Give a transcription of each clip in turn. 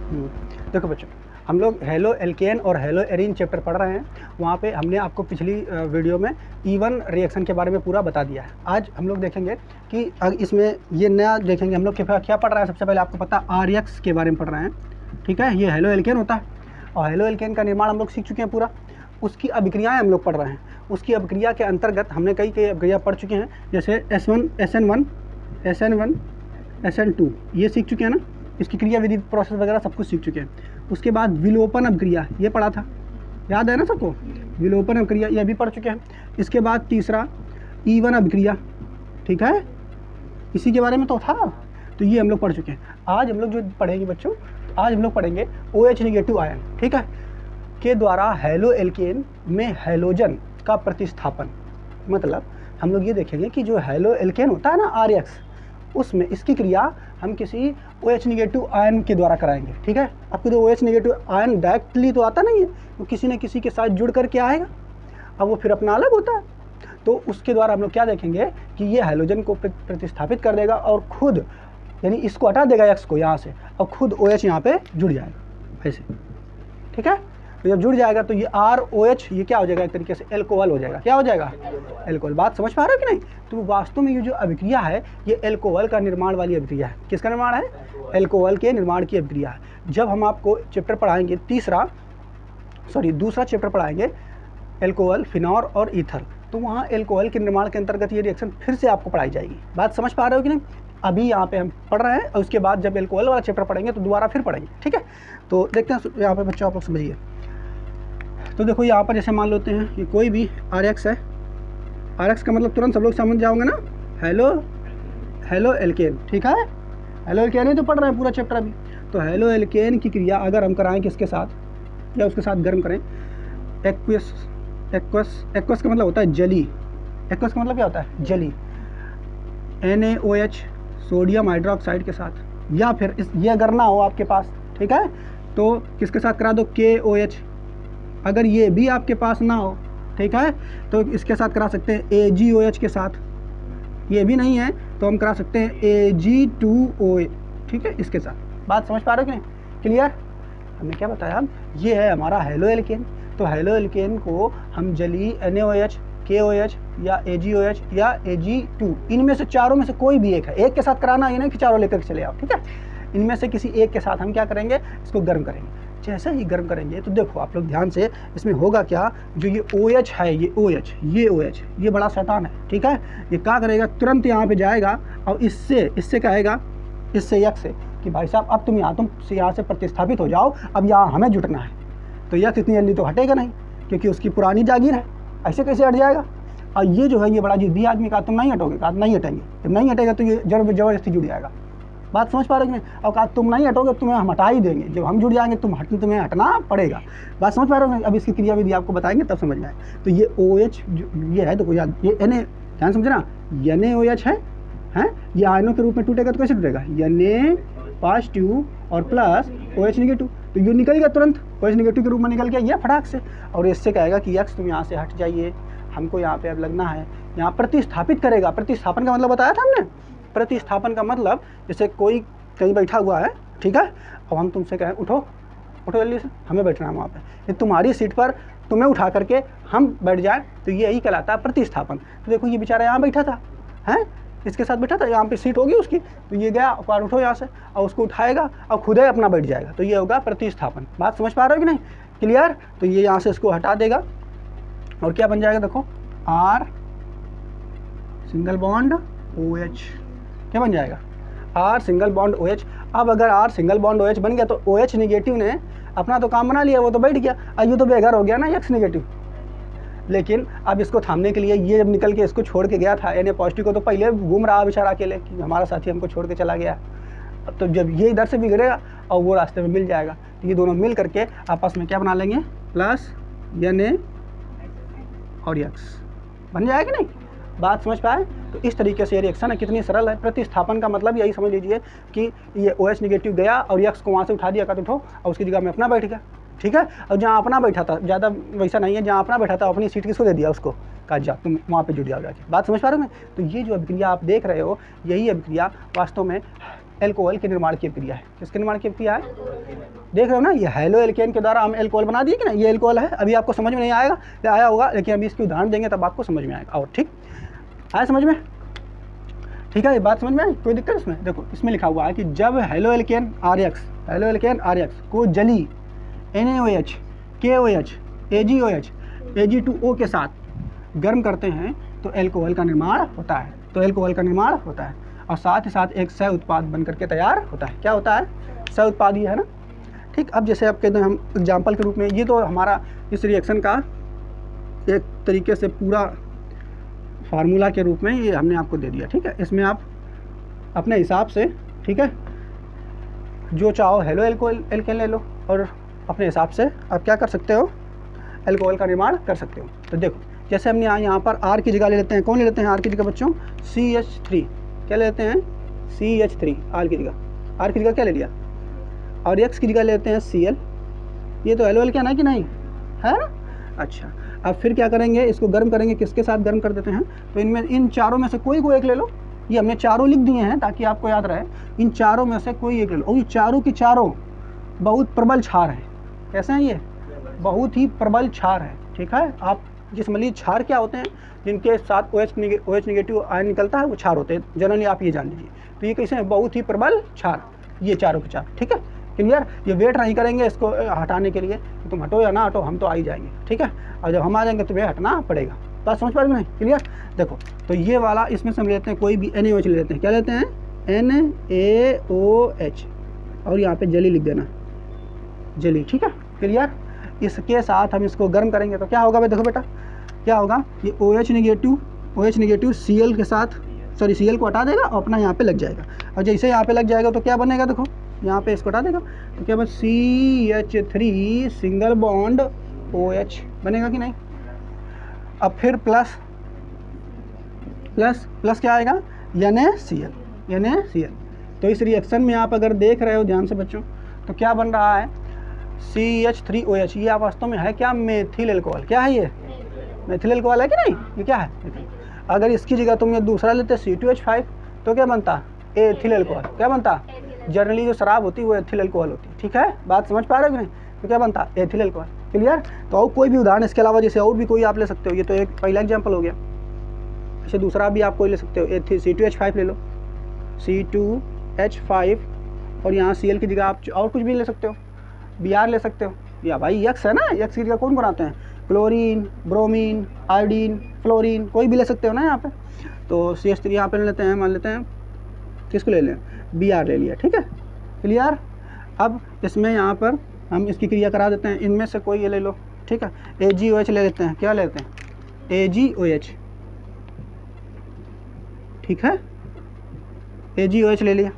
देखो बच्चों, हम लोग हेलो एल्केन और हेलो एरीन चैप्टर पढ़ रहे हैं। वहाँ पे हमने आपको पिछली वीडियो में E1 रिएक्शन के बारे में पूरा बता दिया है। आज हम लोग देखेंगे कि इसमें ये नया देखेंगे हम लोग क्या पढ़ रहे हैं। सबसे पहले आपको पता RX के बारे में पढ़ रहे हैं, ठीक है। ये हेलो एल्केन होता है और हेलो एल्केन का निर्माण हम लोग सीख चुके हैं पूरा। उसकी अभिक्रियाएँ हम लोग पढ़ रहे हैं। उसकी अभिक्रिया के अंतर्गत हमने कई अभिक्रिया पढ़ चुके हैं, जैसे S1 SN1 SN1 SN2 ये सीख चुके हैं ना। इसकी क्रिया विधि प्रोसेस वगैरह सब कुछ सीख चुके हैं। उसके बाद विलोपन अभिक्रिया ये पढ़ा था, याद है ना सबको। विलोपन अभिक्रिया ये भी पढ़ चुके हैं। इसके बाद तीसरा E1 अभिक्रिया, ठीक है, इसी के बारे में तो था, तो ये हम लोग पढ़ चुके हैं। आज हम लोग जो पढ़ेंगे बच्चों, आज हम लोग पढ़ेंगे OH नेगेटिव आयन, ठीक है, के द्वारा हेलो एल्केन में हैलोजन का प्रतिस्थापन। मतलब हम लोग ये देखेंगे कि जो हेलो एल्केन होता है ना RX, उसमें इसकी क्रिया हम किसी OH नेगेटिव आयन के द्वारा कराएंगे, ठीक है। आपको जो OH नेगेटिव आयन डायरेक्टली तो आता नहीं है, वो किसी न किसी के साथ जुड़ करके आएगा, अब वो फिर अपना अलग होता है। तो उसके द्वारा हम लोग क्या देखेंगे कि ये हाइड्रोजन को प्रतिस्थापित कर देगा और खुद, यानी इसको हटा देगा X को यहाँ से, और खुद OH यहाँ पे जुड़ जाएगा ऐसे, ठीक है। तो जब जुड़ जाएगा तो ये ROH ये क्या हो जाएगा, एक तरीके से एल्कोहल हो जाएगा। क्या हो जाएगा, एल्कोहल। बात समझ पा रहे हो कि नहीं। तो वास्तव में ये जो अभिक्रिया है ये एल्कोहल का निर्माण वाली अभिक्रिया है। किसका निर्माण है, एल्कोहल के निर्माण की अभिक्रिया है। जब हम आपको चैप्टर पढ़ाएंगे दूसरा चैप्टर पढ़ाएंगे एल्कोहल, फिनॉल और ईथर, तो वहाँ एल्कोहल के निर्माण के अंतर्गत ये रिएक्शन फिर से आपको पढ़ाई जाएगी। बात समझ पा रहे हो कि नहीं। अभी यहाँ पे हम पढ़ रहे हैं और उसके बाद जब एल्कोहल वाला चैप्टर पढ़ेंगे तो दोबारा फिर पढ़ेंगे, ठीक है। तो देखते हैं यहाँ पे बच्चों, आप लोग समझिए। तो देखो यहाँ पर जैसे मान लेते हैं ये कोई भी RX है, RX का मतलब तुरंत सब लोग समझ जाओगे ना, हेलो एल्केन, ठीक है। हेलो एल्केन ही तो पढ़ रहे हैं पूरा चैप्टर अभी। तो हेलो एल्केन की क्रिया अगर हम कराएं किसके साथ, या उसके साथ गर्म करें, एक्वस का मतलब होता है जली। एक्वस का मतलब क्या होता है, जली। NaOH सोडियम हाइड्रोक्साइड के साथ, या फिर ये अगर ना हो आपके पास, ठीक है, तो किसके साथ करा दो, KOH। अगर ये भी आपके पास ना हो, ठीक है, तो इसके साथ करा सकते हैं AgOH के साथ। ये भी नहीं है तो हम करा सकते हैं Ag2OH, ठीक है, इसके साथ। बात समझ पा रहे हो कि नहीं, क्लियर। हमने क्या बताया, ये है हमारा हेलो एल्केन। तो हेलो एल्केन को हम जली NaOH, KOH या AgOH या Ag2, इनमें से चारों में से कोई भी एक है, एक के साथ कराना, ये नहीं कि चारों लेकर चले आओ, ठीक है। इनमें से किसी एक के साथ हम क्या करेंगे, इसको गर्म करेंगे। जैसे ही गर्म करेंगे तो देखो आप लोग ध्यान से, इसमें होगा क्या, जो ये OH है, ये OH ये बड़ा शैतान है, ठीक है। ये क्या करेगा, तुरंत यहाँ पे जाएगा और इससे कहेगा, इससे X से कि भाई साहब अब तुम यहाँ से प्रतिस्थापित हो जाओ, अब यहाँ हमें जुटना है। तो X इतनी जल्दी तो हटेगा नहीं, क्योंकि उसकी पुरानी जागीर है, ऐसे कैसे हट जाएगा। और ये जो है ये बड़ा जिद्दी आदमी, का तुम नहीं हटोगे, कहा नहीं हटेंगे। जब नहीं हटेगा तो ये जबरदस्ती जुड़ जाएगा। बात समझ पा रहे हैं, और कहा तुम नहीं हटोगे, तुम्हें हम हटा ही देंगे। जब हम जुड़ जाएंगे तुम्हें हटना पड़ेगा। बात समझ पा रहे हो। अब इसकी क्रिया विधि आपको बताएंगे तब समझ में आए। तो ये OH ये है, तो ये Na, ध्यान समझना, NaOH है, ये आयनों के रूप में टूटेगा तो कैसे टूटेगा, Na पॉजिटिव और प्लस OH नेगेटिव, तो ये निकल गया तुरंत, OH नेगेटिव के रूप में निकल गया ये फटाक से। और इससे कहेगा कि X तुम यहाँ से हट जाइए, हमको यहाँ पे अब लगना है, यहाँ प्रतिस्थापित करेगा। प्रतिस्थापन का मतलब बताया था हमने। प्रतिस्थापन का मतलब जैसे कोई कहीं बैठा हुआ है, ठीक है, अब हम तुमसे कहें उठो जल्दी से, हमें बैठना है वहाँ पे, ये तुम्हारी सीट पर तुम्हें उठा करके हम बैठ जाए, तो ये यही कहलाता है प्रतिस्थापन। तो देखो ये बेचारा यहाँ बैठा था, इसके साथ बैठा था, यहाँ पे सीट होगी उसकी, तो ये गया और उठो यहाँ से, और उसको उठाएगा और खुद ही अपना बैठ जाएगा, तो ये होगा प्रतिस्थापन। बात समझ पा रहे हो कि नहीं, क्लियर। तो ये यहाँ से इसको हटा देगा और क्या बन जाएगा, देखो R सिंगल बॉन्ड OH, क्या बन जाएगा, R सिंगल बॉन्ड OH। अब अगर R सिंगल बॉन्ड OH बन गया तो OH नेगेटिव ने अपना तो काम बना लिया, वो तो बैठ गया, और ये तो बेघर हो गया ना X नेगेटिव। लेकिन अब इसको थामने के लिए ये जब निकल के इसको छोड़ के गया था Na पॉजिटिव को, तो पहले घूम रहा बेचारा अकेले कि हमारा साथी हमको छोड़ के चला गया। तो जब ये इधर से बिगड़ेगा और वो रास्ते में मिल जाएगा, तो ये दोनों मिल करके आपस में क्या बना लेंगे, प्लस Na और X बन जाएगा नहीं। बात समझ पाए। तो इस तरीके से ये रिएक्शन है, कितनी सरल है। प्रतिस्थापन का मतलब यही समझ लीजिए कि ये OH नेगेटिव गया और X को वहाँ से उठा दिया, का तो उठो, और उसकी जगह में अपना बैठ गया, ठीक है। और जहाँ अपना बैठा था, ज़्यादा वैसा नहीं है, जहाँ अपना बैठा था अपनी सीट किसको दे दिया, उसको कहा जा तुम वहाँ पे जुड़ जाओ जाके। बात समझ पा रहे हो। तो ये जो अभिक्रिया आप देख रहे हो, यही अभिक्रिया वास्तव में एल्कोहल के निर्माण की क्रिया है। किसके निर्माण की क्रिया है? देख रहे हो ना, ये हेलो एल्केन के द्वारा हम एल्कोहल बना दिए कि ना, ये एल्कोहल है। अभी आपको समझ में नहीं आएगा या आया होगा, लेकिन अभी इसकी उदाहरण देंगे तब आपको समझ में आएगा। और ठीक आया समझ में? ठीक है, ये बात समझ में आई? कोई दिक्कत इसमें? देखो इसमें लिखा हुआ है कि जब हेलो एल्केन RX को जली NaOH, KOH, AgOH, Ag2O के साथ गर्म करते हैं तो एल्कोहल का निर्माण होता है। और साथ ही साथ एक सह उत्पाद बन करके तैयार होता है। क्या होता है? सह उत्पाद ये है ना। ठीक, अब जैसे आप कहते हैं, हम एग्जाम्पल के रूप में, ये तो हमारा इस रिएक्शन का एक तरीके से पूरा फार्मूला के रूप में ये हमने आपको दे दिया। ठीक है, इसमें आप अपने हिसाब से, ठीक है, जो चाहो हेलो एल्केन ले लो और अपने हिसाब से आप क्या कर सकते हो, एल्कोहल का निर्माण कर सकते हो। तो देखो जैसे हमने यहाँ पर R की जगह ले लेते हैं। कौन ले लेते हैं R की जगह बच्चों? CH3। क्या ले लेते हैं? CH3 R की जगह क्या ले लिया? और X की जगह लेते हैं Cl। ये तो हेलो एल्केन है कि नहीं है ना? अच्छा, अब फिर क्या करेंगे, इसको गर्म करेंगे। किसके साथ गर्म कर देते हैं? तो इनमें, इन चारों में से कोई एक ले लो। ये हमने चारों लिख दिए हैं ताकि आपको याद रहे। इन चारों में से कोई एक ले लो। और ये चारों की चारों बहुत प्रबल क्षार है। कैसे हैं ये? बहुत ही प्रबल क्षार है। ठीक है, आप जिस मलिए क्षार क्या होते हैं, जिनके साथ OH नेगेटिव आयन निकलता है, वो क्षार होते हैं जनरली, आप ये जान लीजिए। तो ये कैसे हैं? बहुत ही प्रबल क्षार, ये चारों के चार। ठीक है, क्लियर? ये वेट नहीं करेंगे इसको हटाने के लिए, तो तुम हटो या ना हटो, हम तो आ ही जाएंगे। ठीक है, और जब हम आ जाएंगे तुम्हें हटना पड़ेगा। बात समझ पा रहे नहीं? क्लियर? देखो तो ये वाला, इसमें से हम लेते हैं कोई भी NaOH ले लेते हैं। क्या लेते हैं? NaOH, और यहाँ पे जली लिख देना, जली। ठीक है, क्लियर? इसके साथ हम इसको गर्म करेंगे तो क्या होगा भाई? देखो बेटा क्या होगा, ये OH नेगेटिव Cl के साथ, सॉरी Cl को हटा देगा और अपना यहाँ पे लग जाएगा। और जैसे यहाँ पे लग जाएगा तो क्या बनेगा? देखो यहाँ पे इसको हटा देगा तो क्या बस CH3 सिंगल बॉन्ड OH बनेगा कि नहीं? अब फिर प्लस क्या आएगा? NaCl। तो इस रिएक्शन में आप अगर देख रहे हो ध्यान से बच्चों, तो क्या बन रहा है? CH3OH। ये वास्तव में है क्या? Methyl alcohol. क्या है ये? मेथिल एल्कोहल है कि नहीं? ये क्या है? अगर इसकी जगह तुम ये दूसरा लेते C2H5 तो क्या बनता? Ethyl alcohol. क्या बनता? जनरली जो शराब होती है वो एथिल एल्कोहल होती है। ठीक है, बात समझ पा रहे हो कि नहीं? तो क्या बनता? Ethyl alcohol. क्लियर? तो और कोई भी उदाहरण इसके अलावा जैसे और भी कोई आप ले सकते हो। ये तो एक पहला एग्जाम्पल हो गया। ऐसे दूसरा भी आप कोई ले सकते हो। C2H5 ले लो, C2H5, और यहाँ Cl की जगह आप और कुछ भी ले सकते हो, Br ले सकते हो। या भाई X है ना, X की जगह कौन बनाते हैं? क्लोरीन, ब्रोमीन, आयोडीन, फ्लोरीन, कोई भी ले सकते हो ना यहाँ पे। तो CH3 यहाँ पे ले लेते हैं, मान लेते हैं किसको ले लें? Br ले लिया। ठीक है, क्लियर? अब इसमें यहाँ पर हम इसकी क्रिया करा देते हैं। इनमें से कोई ये ले लो। ठीक है, AgOH ले लेते हैं। क्या लेते हैं? AgOH। ठीक है, AgOH ले लिया।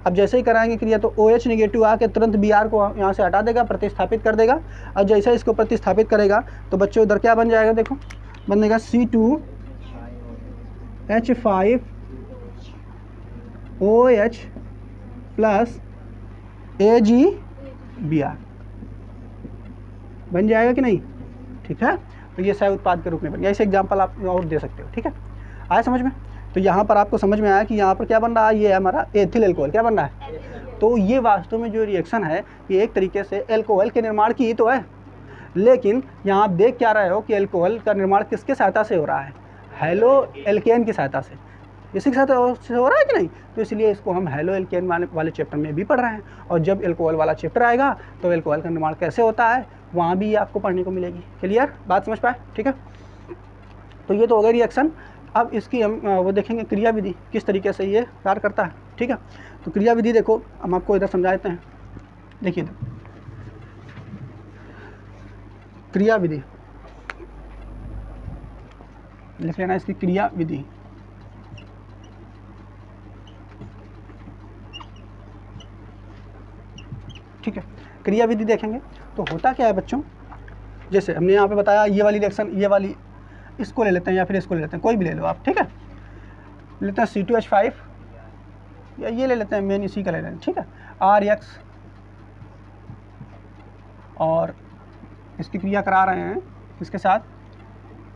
अब जैसे ही कराएंगे क्रिया तो OH नेगेटिव आके तुरंत Br को यहाँ से हटा देगा, प्रतिस्थापित कर देगा। और जैसे इसको प्रतिस्थापित करेगा तो बच्चों इधर क्या बन जाएगा? देखो बनेगा C2H5OH प्लस AgBr बन जाएगा कि नहीं? ठीक है, तो ये सह उत्पाद के रूप में बन गया। ऐसे एग्जाम्पल आप और दे सकते हो। ठीक है, आया समझ में? तो यहाँ पर आपको समझ में आया कि यहाँ पर क्या बन रहा है? ये है हमारा एथिल एल्कोहल। क्या बन रहा है? तो ये वास्तव में जो रिएक्शन है ये एक तरीके से एल्कोहल के निर्माण की ही तो है। लेकिन यहाँ आप देख क्या रहे हो कि एल्कोहल का निर्माण किसके सहायता से हो रहा है? हेलो एल्केन की सहायता से। इसी के साथ हो रहा है कि नहीं? तो इसलिए इसको हम हेलो एल्केन वाले चैप्टर में भी पढ़ रहे हैं। और जब एल्कोहल वाला चैप्टर आएगा तो एल्कोहल का निर्माण कैसे होता है वहाँ भी आपको पढ़ने को मिलेगी। क्लियर? बात समझ पाए? ठीक है, तो ये तो हो गया रिएक्शन। अब इसकी हम वो देखेंगे क्रिया विधि किस तरीके से ये कार्य करता है। ठीक है, तो क्रिया विधि देखो हम आपको इधर समझाते हैं। देखिए क्रिया विधि लिख लेना, इसकी क्रिया विधि। ठीक है, क्रिया विधि देखेंगे तो होता क्या है बच्चों, जैसे हमने यहाँ पे बताया ये वाली रिएक्शन, ये वाली, इसको ले लेते हैं या फिर इसको ले लेते हैं, कोई भी ले लो आप। ठीक है, लेते हैं C2H5 या ये ले लेते हैं, मेन इसी का ले लेते हैं। ठीक है, RX, और इसकी क्रिया करा रहे हैं इसके साथ,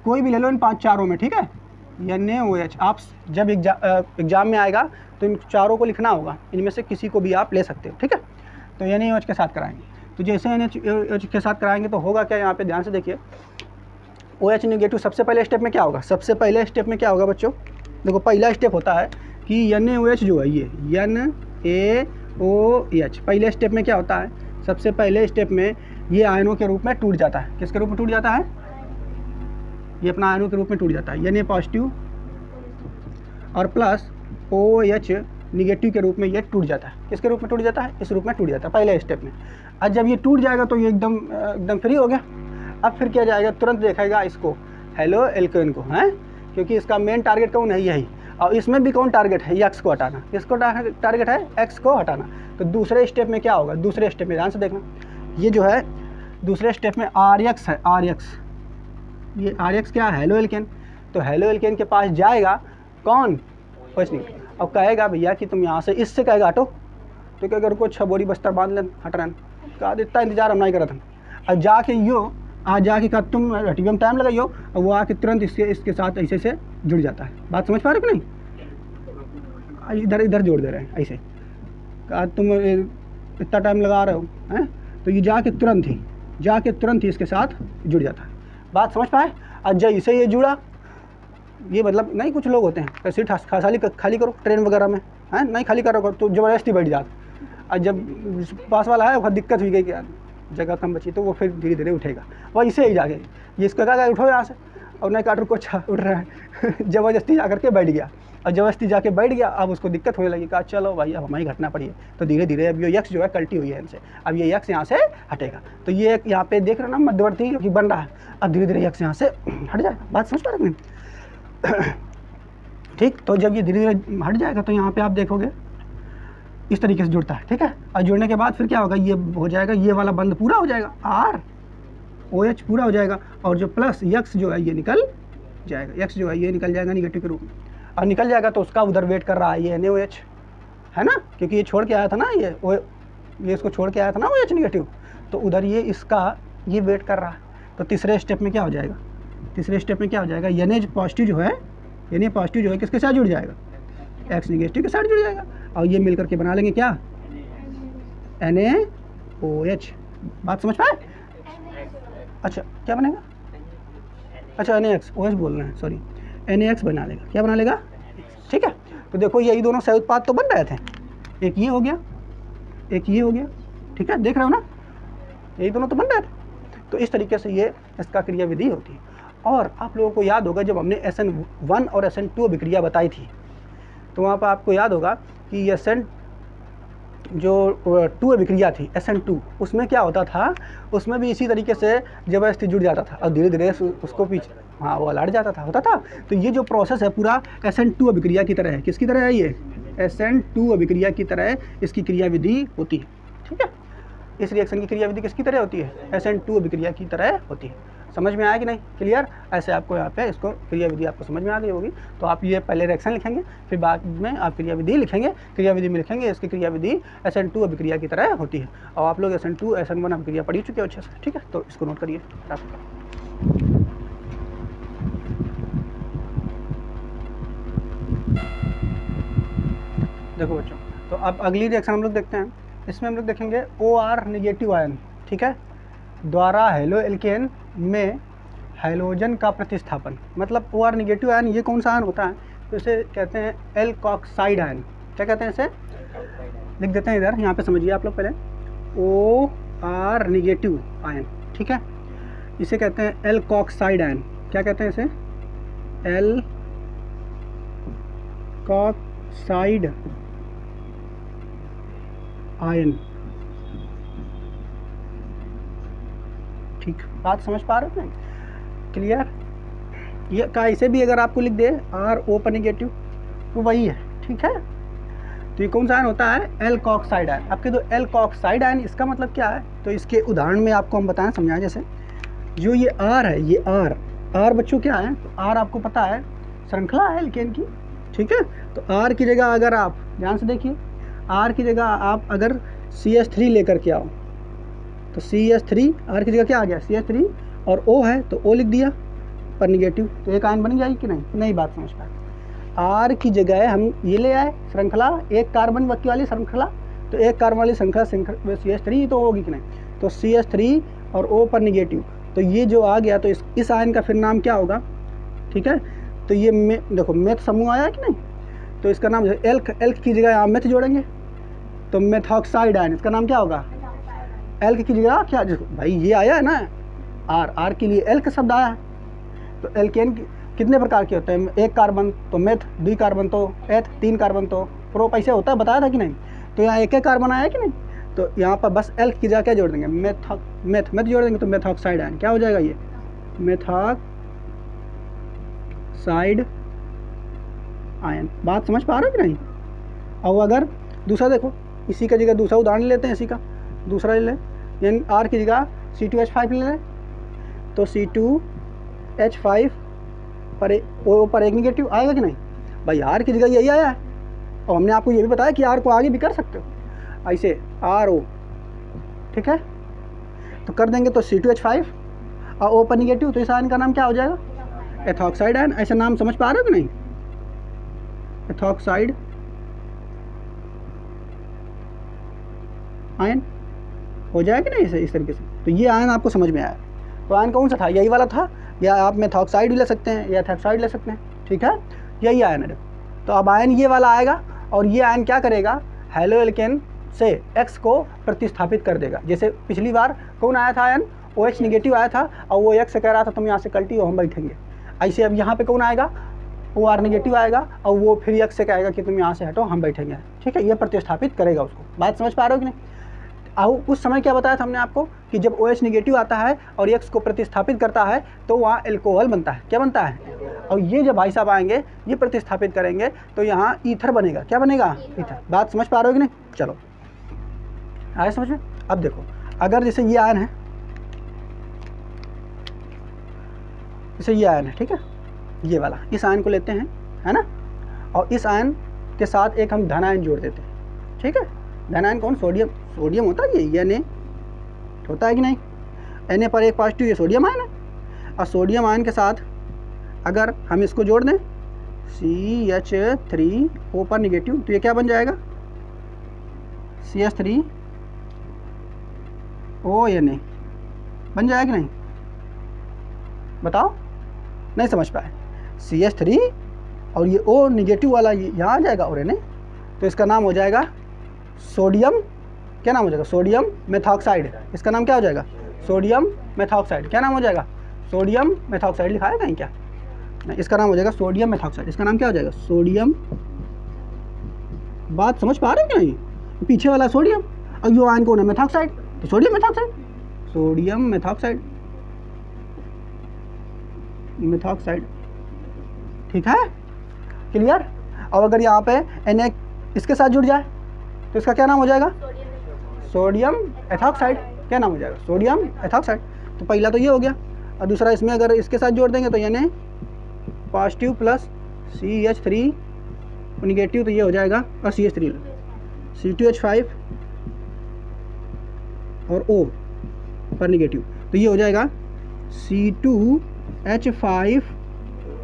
कोई भी ले लो इन 5 चारों में। ठीक है, NaOH। आप जब एग्जाम में आएगा तो इन चारों को लिखना होगा, इनमें से किसी को भी आप ले सकते हो, ठीक है। तो NaOH के साथ कराएंगे, तो जैसे NaOH के साथ कराएंगे तो होगा क्या, यहाँ पे ध्यान से देखिए, OH नेगेटिव सबसे पहले स्टेप में क्या होगा, सबसे पहले स्टेप में क्या होगा बच्चों, देखो पहला स्टेप होता है कि NaOH जो है ये NaOH पहले स्टेप में क्या होता है, सबसे पहले स्टेप में ये आयनों के रूप में टूट जाता है। किसके रूप में टूट जाता है, ये अपना आयनों के रूप में टूट जाता है, Na पॉजिटिव और प्लस OH निगेटिव के रूप में ये टूट जाता है। किसके रूप में टूट जाता है, इस रूप में टूट जाता है पहले स्टेप में। अब जब ये टूट जाएगा तो ये एकदम फ्री हो गया। अब फिर क्या जाएगा, तुरंत देखेगा इसको हेलो एल्केन को, हैं, क्योंकि इसका मेन टारगेट कौन है, यही। और इसमें भी कौन टारगेट है, एक्स को हटाना। किसको टारगेट है, एक्स को हटाना। तो दूसरे स्टेप में क्या होगा, दूसरे स्टेप में ध्यान से देखना, ये जो है दूसरे स्टेप में RX है, RX, ये RX क्या है, हेलो एल्केन। तो हेलो एल्केन के पास जाएगा कौन, कुछ नहीं, अब कहेगा भैया कि तुम यहाँ से इससे कहेगा हटो, तो क्या अगर कुछ बोरी बस्तर बांध लें हट रहे, कहा इतना इंतजार हम नहीं करा था। अब जाके यो आज जाके कहा तुम हटियो में टाइम लगाइयो, और वो आके तुरंत इसके साथ ऐसे से जुड़ जाता है। बात समझ पा रहे हो कि नहीं, इधर जोड़ दे रहे हैं ऐसे, कहा तुम इतना टाइम लगा रहे हो, हैं, तो ये जाके तुरंत ही इसके साथ जुड़ जाता है। बात समझ पाए। और जैसे ये जुड़ा, ये मतलब नहीं, कुछ लोग होते हैं सीट खाली करो ट्रेन वगैरह में, हैं, नहीं खाली करो तो ज़बरदस्ती बैठ जाता। और जब पास वाला है वो दिक्कत हुई गई कि यार जगह कम बची, तो वो फिर धीरे धीरे उठेगा। वह इसे ही जाके ये इसको कहा उठो यहाँ से, और नहीं काट, रुको, अच्छा उठ रहा है ज़बरदस्ती जा करके बैठ गया, और ज़बरदस्ती जाके बैठ गया। अब उसको दिक्कत होने लगी, कहा चलो भाई अब हमारी घटना पड़ी है। तो धीरे धीरे अब ये एक्स जो है कल्टी हुई है इनसे, अब ये एक्स यहाँ से हटेगा। तो ये यहाँ पे देख रहे हो ना मध्यवर्ती जो कि बन रहा है, अब धीरे धीरे एक्स यहाँ से हट जाएगा। बात समझ पा रहे हैं ठीक। तो जब ये धीरे धीरे हट जाएगा तो यहाँ पे आप देखोगे इस तरीके से जुड़ता है, ठीक है। और जुड़ने के बाद फिर क्या होगा, ये हो जाएगा, ये वाला बंद पूरा हो जाएगा, ROH पूरा हो जाएगा, और जो प्लस X जो है ये निकल जाएगा, X जो है ये निकल जाएगा निगेटिव के रूप में। और निकल जाएगा तो उसका उधर वेट कर रहा है ये NaOH, है ना, क्योंकि ये छोड़ के आया था ना, ये इसको छोड़ के आया था ना OH निगेटिव, तो उधर ये इसका ये वेट कर रहा है। तो तीसरे स्टेप में क्या हो जाएगा, तीसरे स्टेप में क्या हो जाएगा, Na पॉजिटिव जो है किसके साथ जुड़ जाएगा, X निगेटिव के साथ जुड़ जाएगा, और ये मिलकर के बना लेंगे क्या, NaOH। बात समझ पाए। अच्छा क्या बनेगा, अच्छा NaOH बोल रहे हैं, सॉरी, NaX बना लेगा, क्या बना लेगा, ठीक है। तो देखो यही दोनों सह उत्पाद तो बन रहे थे, एक ये हो गया, एक ये हो गया, ठीक है, देख रहे हो ना, यही दोनों तो बन रहे थे। तो इस तरीके से ये इसका क्रियाविधि होती है। और आप लोगों को याद होगा जब हमने SN1 और SN2 अभिक्रिया बताई थी, तो वहाँ पर आपको याद होगा कि SN जो 2 अभिक्रिया थी SN2, उसमें क्या होता था, उसमें भी इसी तरीके से जबरदस्ती जुड़ जाता था और धीरे धीरे उसको पीछे, हाँ, वो लड़ जाता था, होता था। तो ये जो प्रोसेस है पूरा SN2 अभिक्रिया की तरह है। किसकी तरह है, ये SN2 अभिक्रिया की तरह इसकी क्रियाविधि होती है, ठीक है। इस रिएक्शन की क्रियाविधि किसकी तरह होती है, SN2 अभिक्रिया की तरह होती है। समझ में आया कि नहीं, क्लियर। ऐसे आपको यहाँ पे इसको क्रियाविधि आपको समझ में आ गई होगी। तो आप ये पहले रिएक्शन लिखेंगे, फिर बाद में आप क्रियाविधि लिखेंगे, क्रियाविधि में लिखेंगे इसकी क्रियाविधि SN2 अभिक्रिया की तरह होती है। और आप लोग SN2 SN1 अभिक्रिया पढ़ी चुके हो अच्छे से, ठीक है। तो इसको नोट करिए। देखो बच्चों, तो अब अगली रिएक्शन हम लोग देखते हैं। इसमें हम लोग देखेंगे OR नेगेटिव आयन, ठीक है, द्वारा हेलो एल्केन में हाइड्रोजन का प्रतिस्थापन। मतलब OR नेगेटिव आयन ये कौन सा आयन होता है, तो इसे कहते हैं एल्कोक्साइड आयन। क्या कहते हैं, इसे लिख देते हैं इधर, यहाँ पे समझिए आप लोग पहले, OR नेगेटिव आयन, ठीक है, इसे कहते हैं एल्कोक्साइड आयन। क्या कहते हैं इसे, एल्कोक्साइड आयन, ठीक। बात समझ पा रहे हैं, क्लियर। ये का इसे भी अगर आपको लिख दे RO पर नेगेटिव तो वही है, ठीक है। तो ये कौन सा आयन होता है, एल्कोक्साइड आयन। आपके जो एल्कोक्साइड आयन, इसका मतलब क्या है, तो इसके उदाहरण में आपको हम बताएं, समझाएं। जैसे जो ये R है, ये R बच्चों क्या है, तो R आपको पता है श्रृंखला है एल्केन की, ठीक है। तो R की जगह अगर आप ध्यान से देखिए, R की जगह आप अगर CH3 लेकर के आओ, तो CH3, R की जगह क्या आ गया, CH3, और O है तो O लिख दिया पर निगेटिव, तो एक आयन बन जाएगी कि नहीं, बात समझ पाए। R की जगह हम ये ले आए श्रृंखला, एक कार्बन वाली श्रृंखला, तो एक कार्बन वाली श्रृंखला CH3 तो होगी कि नहीं, तो CH3 और O पर निगेटिव, तो ये जो आ गया तो इस आयन का फिर नाम क्या होगा, ठीक है। तो ये देखो मेथ समूह आया कि नहीं, तो इसका नाम एल्क की जगह यहाँ मेथ जोड़ेंगे तो मेथॉक्साइड आयन, इसका नाम क्या होगा, एल्क की जगह क्या, भाई ये आया है ना R के लिए एल्क शब्द आया है। तो एल्केन कितने प्रकार के होते हैं, एक कार्बन तो मेथ, 2 कार्बन तो एथ, 3 कार्बन तो प्रोप, ऐसे होता है, बताया था कि नहीं। तो यहाँ एक कार्बन आया कि नहीं, तो यहाँ पर बस एल्क की जगह क्या जोड़ देंगे, मेथ जोड़ देंगे, तो मेथॉक्साइड आयन क्या हो जाएगा, ये मेथॉक्साइड आयन। बात समझ पा रहे हो कि नहीं। और अगर दूसरा देखो, इसी का जगह दूसरा उदाहरण लेते हैं, इसी का दूसरा ले लें, यानी R की जगह C2H5 ले लें, तो C2H5 पर O पर एक निगेटिव आएगा कि नहीं, भाई R की जगह यही आया है, और हमने आपको ये भी बताया कि R को आगे भी कर सकते हो ऐसे RO, ठीक है। तो कर देंगे तो C2H5 और O पर निगेटिव, तो इस आयन का नाम क्या हो जाएगा, एथॉक्साइड आयन। ऐसा नाम समझ पा रहे हो कि नहीं, एथॉक्साइड आयन हो जाएगा कि नहीं, इस तरीके से। तो ये आयन आपको समझ में आया। तो आयन कौन सा था, यही वाला था, या आप मेथॉक्साइड भी ले सकते हैं या एथॉक्साइड ले सकते हैं, ठीक है, यही आयन है। तो अब आयन ये वाला आएगा, और ये आयन क्या करेगा, हेलो एल्केन से X को प्रतिस्थापित कर देगा। जैसे पिछली बार कौन आया था आयन, OH निगेटिव आया था, और वो X से कह रहा था तुम यहाँ से कल्टी हो, हम बैठेंगे। ऐसे अब यहाँ पे कौन आएगा, OR निगेटिव आएगा, और वो फिर X से कहेगा कि तुम यहाँ से हटो, हम बैठेंगे, ठीक है। ये प्रतिस्थापित करेगा उसको। बात समझ पा रहे हो कि नहीं। उस समय क्या बताया था हमने आपको कि जब OH निगेटिव आता है और X को प्रतिस्थापित करता है तो वहाँ एल्कोहल बनता है, क्या बनता है, और ये जब भाई साहब आएंगे ये प्रतिस्थापित करेंगे तो यहाँ ईथर बनेगा, क्या बनेगा, ईथर। बात समझ पा रहे हो कि नहीं। चलो आए समझ में। अब देखो, अगर जैसे ये आयन है, जैसे ये आयन है, ठीक है, ये वाला, इस आयन को लेते हैं, है ना, और इस आयन के साथ एक हम धन आयन जोड़ देते हैं, ठीक है। धन आयन कौन, सोडियम होता है, ये Na होता है कि नहीं, Na पर एक पॉजिटिव, ये सोडियम आयन है। और सोडियम आयन के साथ अगर हम इसको जोड़ दें CH3O पर निगेटिव, तो ये क्या बन जाएगा, CH3ONa बन जाएगा कि नहीं, बताओ, नहीं समझ पाए। CH3 और ये O निगेटिव वाला यहाँ आ जाएगा, और Na, तो इसका नाम हो जाएगा सोडियम, क्या नाम हो जाएगा, सोडियम मेथॉक्साइड। इसका नाम क्या हो जाएगा, सोडियम मेथॉक्साइड। क्या नाम हो जाएगा, सोडियम मेथॉक्साइड। लिखा है कहीं क्या, नहीं, इसका नाम हो जाएगा सोडियम मेथॉक्साइड। इसका नाम क्या हो जाएगा, सोडियम। बात समझ पा रहे हैं कि नहीं, पीछे वाला सोडियम, और यो आयन कौन है, मेथॉक्साइड, तो sodium methoxide, sodium methoxide, methoxide, ठीक है, क्लियर। और अगर यहाँ पे Na इसके साथ जुड़ जाए तो इसका क्या नाम हो जाएगा, सोडियम एथॉक्साइड। क्या नाम हो जाएगा, सोडियम एथॉक्साइड। तो पहला तो ये हो गया, और दूसरा इसमें अगर इसके साथ जोड़ देंगे तो यानी पॉजिटिव प्लस CH3 निगेटिव, तो ये हो जाएगा, और CH3 C2H5 और O पर निगेटिव, तो ये हो जाएगा C2H5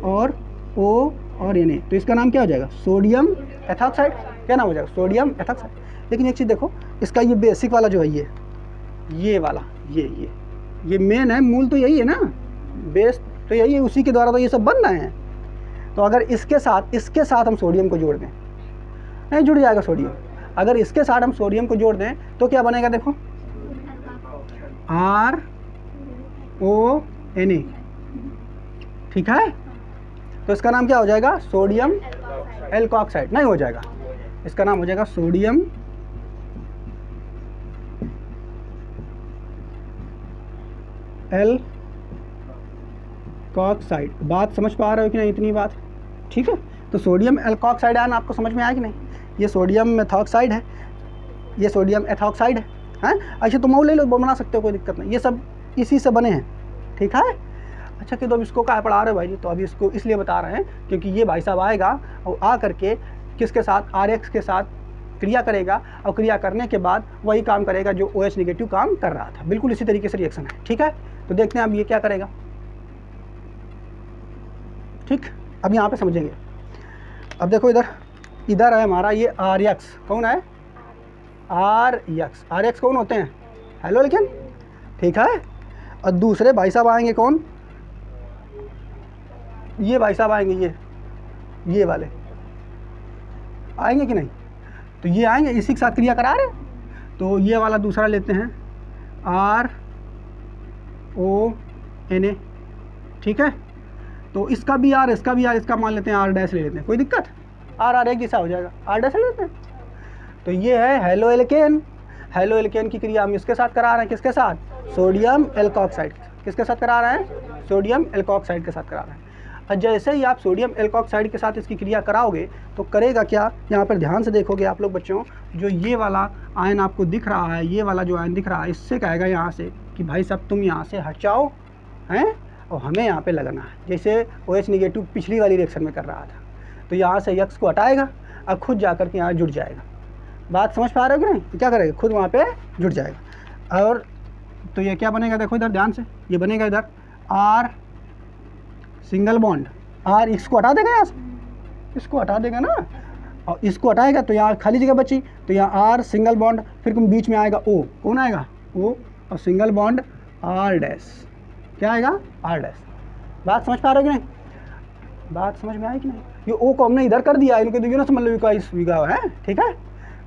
और O और Na, तो इसका नाम क्या हो जाएगा, सोडियम एथॉक्साइड। क्या नाम हो जाएगा, सोडियम एथॉक्साइड। लेकिन एक चीज़ देखो, इसका ये बेसिक वाला जो है, ये वाला, ये मेन है, मूल तो यही है ना, बेस तो यही है, उसी के द्वारा तो ये सब बन रहे हैं। तो अगर इसके साथ हम सोडियम को जोड़ दें, नहीं जुड़ जाएगा सोडियम। अगर इसके साथ हम सोडियम को जोड़ दें तो क्या बनेगा, देखो RONa, ठीक है। तो इसका नाम क्या हो जाएगा, सोडियम एल्कोक्साइड। नहीं हो जाएगा, इसका नाम हो जाएगा सोडियम एल्कोक्साइड। बात समझ पा रहे हो कि नहीं, इतनी बात, ठीक है। तो सोडियम एल्कोक्साइड आयन आपको समझ में आया कि नहीं। ये सोडियम मेथॉक्साइड है, ये सोडियम एथॉक्साइड है, अच्छा तुम और ले लो, बना सकते हो, कोई दिक्कत नहीं। ये सब इसी से बने हैं, ठीक है। अच्छा कि तो अब इसको क्या पढ़ा रहे हो भाई जी, तो अभी इसको इसलिए बता रहे हैं क्योंकि ये भाई साहब आएगा और आ करके किसके साथ, RX के साथ क्रिया करेगा, और क्रिया करने के बाद वही काम करेगा जो OH निगेटिव काम कर रहा था। बिल्कुल इसी तरीके से रिएक्शन है, ठीक है। तो देखते हैं अब ये क्या करेगा, ठीक। अब यहाँ पे समझेंगे, अब देखो इधर, इधर है हमारा ये आर एक्स, कौन है आर एक्स कौन होते हैं हेलो एल्केन, ठीक है। और दूसरे भाई साहब आएंगे कौन, ये भाई साहब आएंगे, ये वाले आएंगे कि नहीं, तो ये आएंगे, इसी के साथ क्रिया करा रहे। तो ये वाला दूसरा लेते हैं आर ओ एन ए, ठीक है। तो इसका भी आर, इसका भी आर, इसका मान लेते हैं आर डैश ले लेते हैं, कोई दिक्कत, आर एक जैसा हो जाएगा, आर डैश ले लेते हैं। तो ये है हेलो एल्केन। हेलो एल्केन की क्रिया हम इसके साथ करा रहे हैं, किसके साथ, सोडियम एल्कोक्साइड, किसके साथ करा रहे हैं, सोडियम एल्कोक्साइड के साथ करा रहे हैं। और जैसे ही आप सोडियम एल्कोक्साइड के साथ इसकी क्रिया कराओगे तो करेगा क्या, यहाँ पर ध्यान से देखोगे आप लोग बच्चों, जो ये वाला आयन आपको दिख रहा है, ये वाला जो आयन दिख रहा है, इससे कहेगा यहाँ से कि भाई साहब तुम यहाँ से हट जाओ हैं, और हमें यहाँ पे लगना है। जैसे OH नेगेटिव पिछली वाली रिएक्शन में कर रहा था, तो यहाँ से X को हटाएगा और खुद जा कर के यहाँ जुड़ जाएगा। बात समझ पा रहे हो कि नहीं, तो क्या करेगा, खुद वहाँ पे जुड़ जाएगा। और तो ये क्या बनेगा, देखो इधर ध्यान से, ये बनेगा इधर R सिंगल बॉन्ड, R इसको हटा देगा, यहाँ से इसको हटा देगा ना, और इसको हटाएगा तो यहाँ खाली जगह बची, तो यहाँ R सिंगल बॉन्ड, फिर बीच में आएगा O, कौन आएगा O, और सिंगल बॉन्ड R डैश, क्या आएगा R डैश। बात समझ पा रहे हो कि नहीं, बात समझ में आई कि नहीं। ये O को हमने इधर कर दिया, इनके दोनों से मतलब का इस विगा है, ठीक है।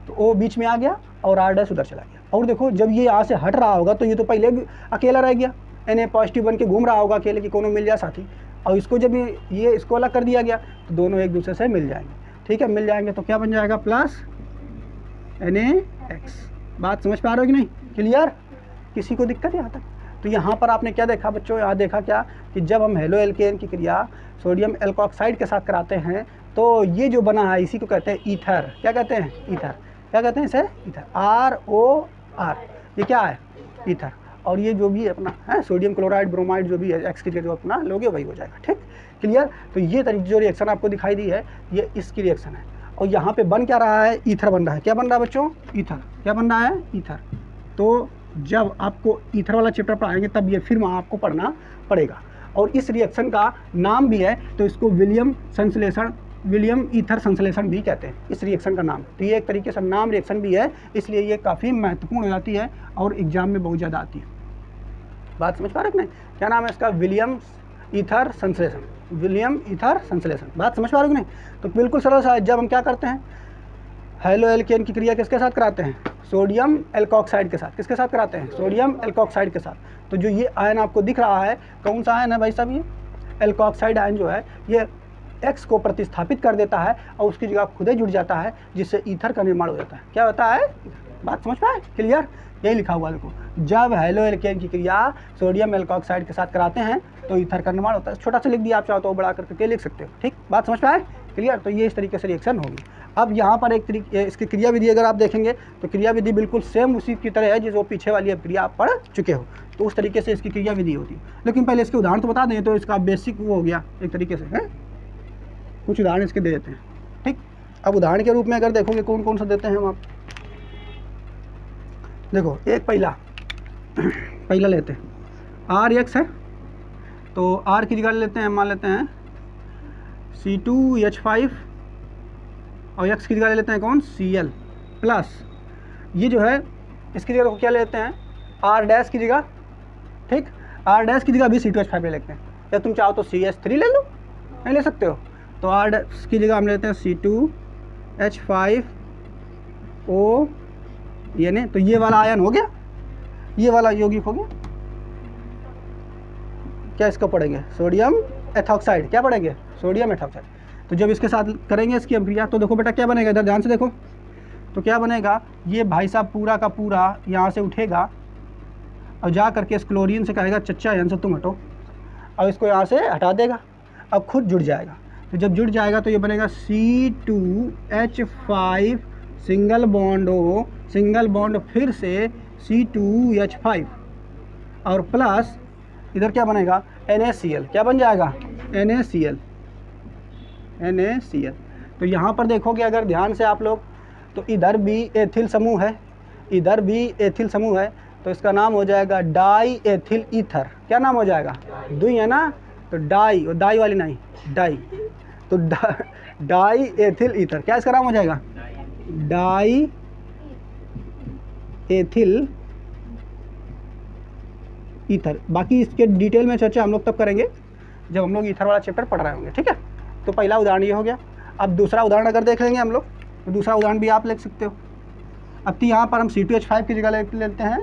तो O बीच में आ गया और R डैश उधर चला गया। और देखो जब ये यहाँ से हट रहा होगा तो ये तो पहले अकेला रह गया, Na पॉजिटिव बन के घूम रहा होगा अकेले, कि कोनो मिल जाए साथी, और इसको जब ये इसको अलग कर दिया गया तो दोनों एक दूसरे से मिल जाएंगे, ठीक है। मिल जाएंगे तो क्या बन जाएगा, प्लस NaX। बात समझ पा रहे हो कि नहीं, क्लियर, किसी को दिक्कत यहाँ तक। तो यहाँ पर आपने क्या देखा बच्चों, यहाँ देखा क्या कि जब हम हेलो एल्केन की क्रिया सोडियम एल्कोक्साइड के साथ कराते हैं तो ये जो बना है इसी को कहते हैं ईथर। क्या कहते हैं, ईथर। क्या कहते हैं इसे, ईथर, ROR, ये क्या है, ईथर। और ये जो भी है अपना है सोडियम क्लोराइड ब्रोमाइड जो भी है X की जगह जो अपना लोगे वही हो जाएगा, ठीक, क्लियर। तो ये तरीके जो रिएक्शन आपको दिखाई दी है ये इसकी रिएक्शन है। और यहाँ पे बन क्या रहा है, ईथर बन रहा है। क्या बन रहा है बच्चों, ईथर। क्या बन रहा है, ईथर। तो जब आपको ईथर वाला चैप्टर पढ़ाएंगे तब ये फिर वहाँ आपको पढ़ना पड़ेगा। और इस रिएक्शन का नाम भी है, तो इसको विलियम संश्लेषण, विलियम ईथर संश्लेषण भी कहते हैं इस रिएक्शन का नाम। तो ये एक तरीके से नाम रिएक्शन भी है, इसलिए ये काफ़ी महत्वपूर्ण हो जाती है और एग्जाम में बहुत ज़्यादा आती है। बात समझ पा रहे हैं, क्या नाम है इसका, विलियम ईथर संश्लेषण, विलियम ईथर संश्लेषण। बात समझ पा रहे हो कि नहीं। तो बिल्कुल सरल सा है, जब हम क्या करते हैं हेलो एल्केन की क्रिया किसके साथ कराते हैं, सोडियम एल्कोक्साइड के साथ। किसके साथ कराते हैं, सोडियम एल्कोक्साइड के साथ। तो जो ये आयन आपको दिख रहा है कौन सा आयन है भाई साहब, ये एल्कोक्साइड आयन जो है ये X को प्रतिस्थापित कर देता है और उसकी जगह खुद ही जुड़ जाता है, जिससे ईथर का निर्माण हो जाता है। क्या होता है, बात समझ पाए, क्लियर। यही लिखा हुआ देखो, जब हेलो एल्केन की क्रिया सोडियम एल्कोक्साइड के साथ कराते हैं तो ईथर का निर्माण होता है। छोटा सा लिख दिया, आप चाहो तो बड़ा करके लिख सकते हो, ठीक। बात समझ पाए, क्लियर। तो ये इस तरीके से रिएक्शन होगी। अब यहाँ पर एक तरीके इसकी क्रिया विधि अगर आप देखेंगे तो क्रिया विधि बिल्कुल सेम उसी की तरह है जिस वो पीछे वाली क्रिया आप पढ़ चुके हो। तो उस तरीके से इसकी क्रिया विधि होती है। लेकिन पहले इसके उदाहरण तो बता दें, तो इसका बेसिक वो हो गया एक तरीके से है, कुछ उदाहरण इसके दे देते हैं, ठीक। अब उदाहरण के रूप में अगर देखोगे कौन कौन सा देते हैं हम, आप देखो एक पहला लेते हैं RX है, तो R की जगह लेते हैं, मान लेते हैं C2H5 और X की जगह ले लेते हैं कौन, Cl प्लस, ये जो है इसकी जगह क्या लेते हैं R डैश की जगह, ठीक। R डैश की जगह भी C2H5 ले लेते हैं, या तुम चाहो तो CH3 ले लो, नहीं ले सकते हो। तो R डैश की जगह हम लेते हैं C2H5O, ये नहीं, तो ये वाला आयन हो गया, ये वाला यौगिक हो गया। क्या इसको पढ़ेंगे, सोडियम एथॉक्साइड। क्या पढ़ेंगे, सोडियम एथॉक्साइड। तो जब इसके साथ करेंगे इसकी अभिक्रिया तो देखो बेटा क्या बनेगा, इधर ध्यान से देखो, तो क्या बनेगा, ये भाई साहब पूरा का पूरा यहाँ से उठेगा और जा करके इस क्लोरीन से कहेगा चच्चा यहाँ से तुम हटो, और इसको यहाँ से हटा देगा, अब खुद जुड़ जाएगा। तो जब जुड़ जाएगा तो ये बनेगा C2H5 single bond O, single bond फिर से C2H5 और प्लस इधर क्या बनेगा NaCl। क्या बन जाएगा, NaCl। तो यहाँ पर देखोगे अगर ध्यान से आप लोग, तो इधर भी एथिल समूह है, इधर भी एथिल समूह है, तो इसका नाम हो जाएगा डाई एथिल ईथर। क्या नाम हो जाएगा, दुई है ना, तो डाई, और डाई वाली नहीं डाई, तो डाई एथिल ईथर, क्या इसका नाम हो जाएगा? Die ethyl ether. बाकी इसके डिटेल में चर्चा हम लोग तब करेंगे जब हम लोग ईथर वाला चैप्टर पढ़ रहे होंगे, ठीक है। तो पहला उदाहरण ये हो गया। अब दूसरा उदाहरण अगर देख लेंगे हम लोग, तो दूसरा उदाहरण भी आप लिख सकते हो। अब तो यहाँ पर हम C2H5 की जगह लेते हैं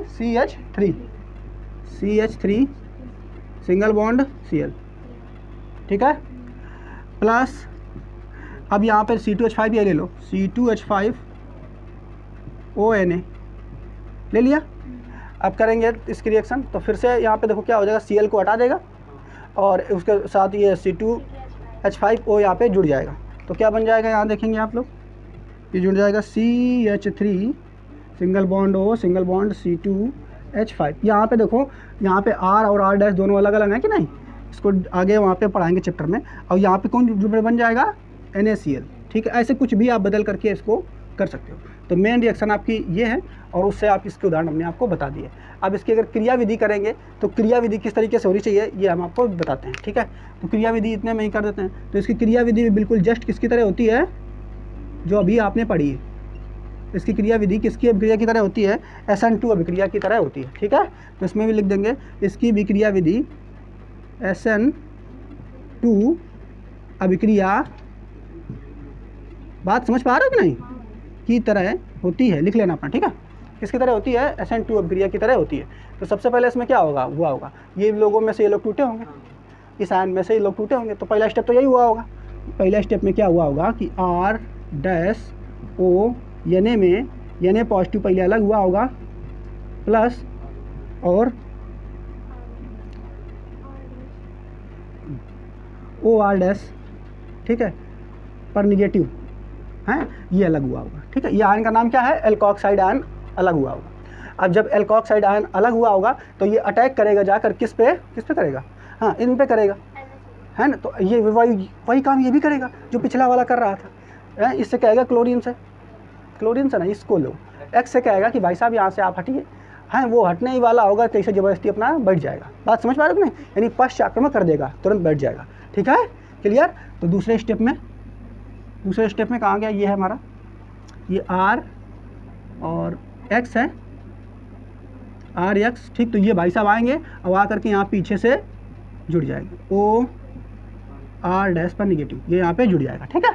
CH3 सिंगल बॉन्ड Cl, ठीक है, प्लस अब यहाँ पर C2H5 ये ले लो, C2H5ONa ले लिया। अब करेंगे इसकी रिएक्शन, तो फिर से यहाँ पे देखो क्या हो जाएगा, Cl को हटा देगा और उसके साथ ये C2H5O यहाँ पे जुड़ जाएगा। तो क्या बन जाएगा, यहाँ देखेंगे आप लोग, ये जुड़ जाएगा CH3 single bond O single bond C2H5। यहाँ पे देखो, यहाँ पे R और R डैश दोनों अलग अलग हैं कि नहीं, इसको आगे वहाँ पे पढ़ाएंगे चैप्टर में। और यहाँ पे कौन जुड़ बन जाएगा, NaCl, ठीक है। ऐसे कुछ भी आप बदल करके इसको कर सकते हो। तो मेन रिएक्शन आपकी ये है और उससे आप इसके उदाहरण हमने आपको बता दिए। अब इसकी अगर क्रिया विधि करेंगे तो क्रिया विधि किस तरीके से होनी चाहिए ये हम आपको बताते हैं, ठीक है। तो क्रिया विधि इतने में ही कर देते हैं। तो इसकी क्रिया विधि भी बिल्कुल जस्ट किसकी तरह होती है, जो अभी आपने पढ़ी है। इसकी क्रिया विधि किसकी अभिक्रिया की तरह होती है, SN2 अभिक्रिया की तरह होती है, ठीक है। तो इसमें भी लिख देंगे इसकी विक्रिया विधि SN2 अभिक्रिया, बात समझ पा रहे हो कि नहीं, की तरह होती है, लिख लेना अपना, ठीक है। किसकी तरह होती है, SN2 अभिक्रिया की तरह होती है। तो सबसे पहले इसमें क्या होगा, हुआ होगा ये लोगों में से ये लोग टूटे होंगे, इस आयन में से ये लोग टूटे होंगे। तो पहला स्टेप तो यही हुआ होगा। पहला स्टेप में क्या हुआ होगा कि R डैश O Na में Na पॉजिटिव पहले अलग हुआ होगा, प्लस और OR डैश, ठीक है, पर निगेटिव है, ये अलग हुआ होगा, ठीक है। ये आयन का नाम क्या है, एल्कोक्साइड आयन अलग हुआ होगा। अब जब एल्कोक्साइड आयन अलग हुआ होगा तो ये अटैक करेगा जाकर किस पे करेगा, हाँ, इन पे करेगा, है ना। तो ये वही काम ये भी करेगा जो पिछला वाला कर रहा था। इससे कहेगा क्लोरीन से ना, इसको लो। एक्स से कहेगा कि भाई साहब यहाँ से आप हटिए, हैं, वो हटने ही वाला होगा तो इसे ज़बरदस्ती अपना बैठ जाएगा। बात समझ पा रहे हो कि नहीं, यानी पश्च आक्रमण कर देगा, तुरंत बैठ जाएगा, ठीक है, क्लियर। तो दूसरे स्टेप में कहाँ गया, ये है हमारा, ये R और X है, RX, ठीक। तो ये भाई साहब आएंगे और आ करके यहाँ पीछे से जुड़ जाएंगे, OR डैश पर निगेटिव, ये यहाँ पे जुड़ जाएगा, ठीक है।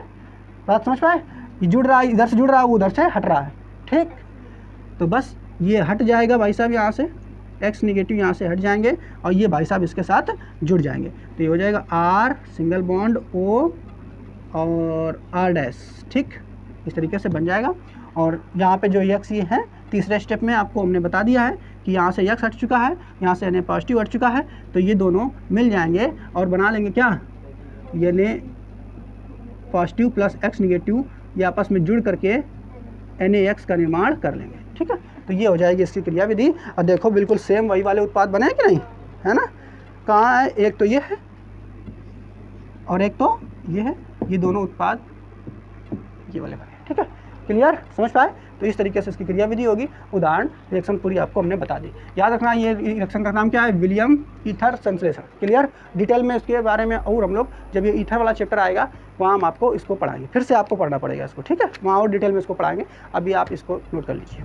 बात समझ पाए, ये जुड़ रहा है, इधर से जुड़ रहा है, वो उधर से हट रहा है, ठीक। तो बस ये हट जाएगा भाई साहब, यहाँ से X निगेटिव यहाँ से हट जाएंगे और ये भाई साहब इसके साथ जुड़ जाएंगे। तो ये हो जाएगा R सिंगल बॉन्ड O और R डैश, ठीक, इस तरीके से बन जाएगा। और यहाँ पे जो X ये है, तीसरे स्टेप में आपको हमने बता दिया है कि यहाँ से X हट चुका है, यहाँ से Na पॉजिटिव हट चुका है, तो ये दोनों मिल जाएंगे और बना लेंगे क्या, ये Na positive plus X negative, ये आपस में जुड़ करके NaX का निर्माण कर लेंगे, ठीक है। तो ये हो जाएगी इसकी क्रिया विधि। और देखो बिल्कुल सेम वही वाले उत्पाद बने हैं कि नहीं, है ना। कहाँ है, एक तो ये है और एक तो ये है, ये दोनों उत्पाद ये वाले बने, ठीक है, क्लियर, समझ पाए। तो इस तरीके से इसकी क्रिया विधि होगी। उदाहरण रिएक्शन पूरी आपको हमने बता दी। याद रखना ये रिएक्शन का नाम क्या है, विलियम ईथर संश्लेषण, क्लियर। डिटेल में इसके बारे में और हम लोग जब ये ईथर वाला चैप्टर आएगा वहाँ हम आपको इसको पढ़ाएंगे, फिर से आपको पढ़ना पड़ेगा इसको, ठीक है, वहाँ और डिटेल में इसको पढ़ाएंगे। अभी आप इसको नोट कर लीजिए।